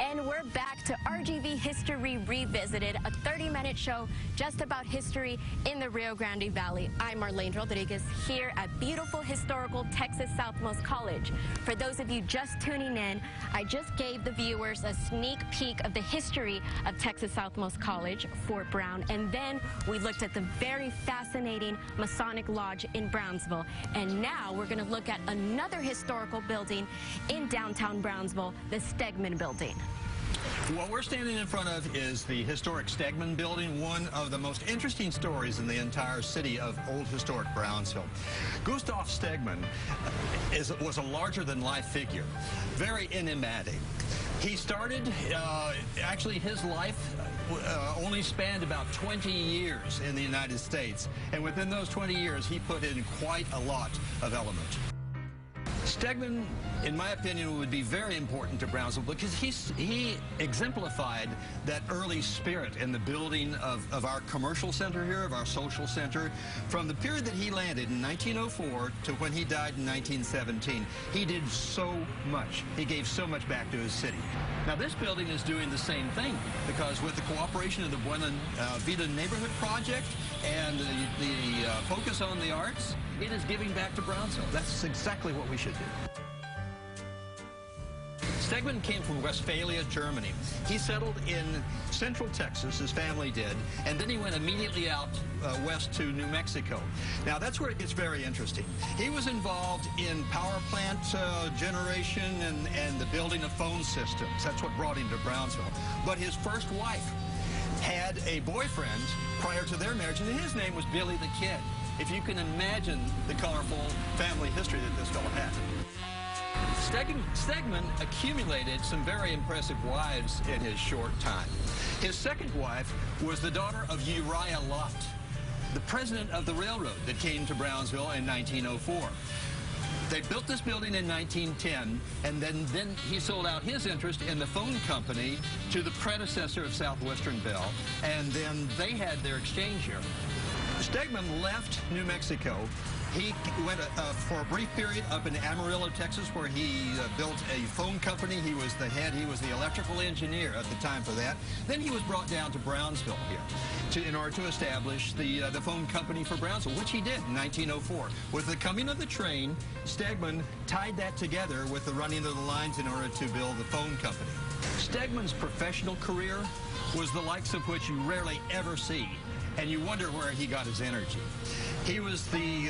And we're back to RGV History Revisited, a 30-minute show just about history in the Rio Grande Valley. I'm Marlene Rodriguez here at beautiful historical Texas Southmost College. For those of you just tuning in, I just gave the viewers a sneak peek of the history of Texas Southmost College, Fort Brown, and then we looked at the very fascinating Masonic Lodge in Brownsville. And now we're going to look at another historical building in downtown Brownsville, the Stegman building. What we're standing in front of is the historic Stegman building, one of the most interesting stories in the entire city of old historic Brownsville. Gustav Stegman was a larger-than-life figure, very enigmatic. He started, actually his life only spanned about 20 years in the United States, and within those 20 years he put in quite a lot of element. Stegman, in my opinion, would be very important to Brownsville because he exemplified that early spirit in the building of our commercial center here, of our social center. From the period that he landed in 1904 to when he died in 1917, he did so much. He gave so much back to his city. Now, this building is doing the same thing because with the cooperation of the Buena Vida Neighborhood Project and the focus on the arts, it is giving back to Brownsville. That's exactly what we should do. Stegman came from Westphalia, Germany. He settled in central Texas, his family did, and then he went immediately out west to New Mexico. Now, that's where it gets very interesting. He was involved in power plant generation and the building of phone systems. That's what brought him to Brownsville. But his first wife had a boyfriend prior to their marriage, and his name was Billy the Kid. If you can imagine the colorful family history that this fellow had. Stegman accumulated some very impressive wives in his short time. His second wife was the daughter of Uriah Lott, the president of the railroad that came to Brownsville in 1904. They built this building in 1910, and then he sold out his interest in the phone company to the predecessor of Southwestern Bell, and then they had their exchange here. Stegman left New Mexico. He went for a brief period up in Amarillo, Texas, where he built a phone company. He was the head. He was the electrical engineer at the time for that. Then he was brought down to Brownsville here in order to establish the phone company for Brownsville, which he did in 1904. With the coming of the train, Stegman tied that together with the running of the lines in order to build the phone company. Stegman's professional career was the likes of which you rarely ever see, and you wonder where he got his energy. He was the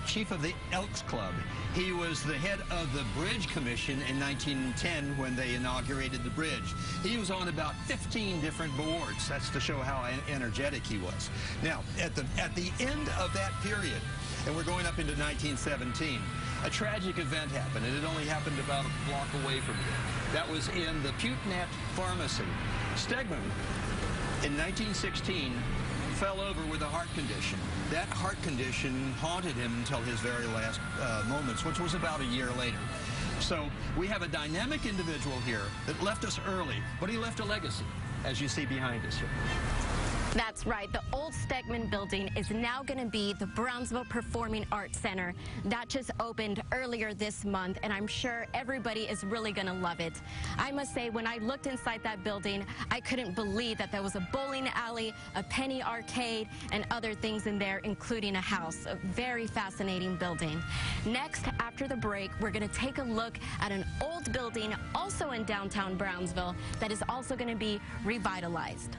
chief of the Elks Club. He was the head of the Bridge Commission in 1910 when they inaugurated the bridge. He was on about 15 different boards. That's to show how energetic he was. Now, at the end of that period, and we're going up into 1917, a tragic event happened, and it only happened about a block away from here. That was in the Putenet Pharmacy. Stegman, in 1916, fell over with a heart condition. That heart condition haunted him until his very last moments, which was about a year later. So we have a dynamic individual here that left us early, but he left a legacy, as you see behind us here. That's right. The old Stegman building is now going to be the Brownsville Performing Arts Center. That just opened earlier this month, and I'm sure everybody is really going to love it. I must say, when I looked inside that building, I couldn't believe that there was a bowling alley, a penny arcade, and other things in there, including a house. A very fascinating building. Next, after the break, we're going to take a look at an old building also in downtown Brownsville that is also going to be revitalized.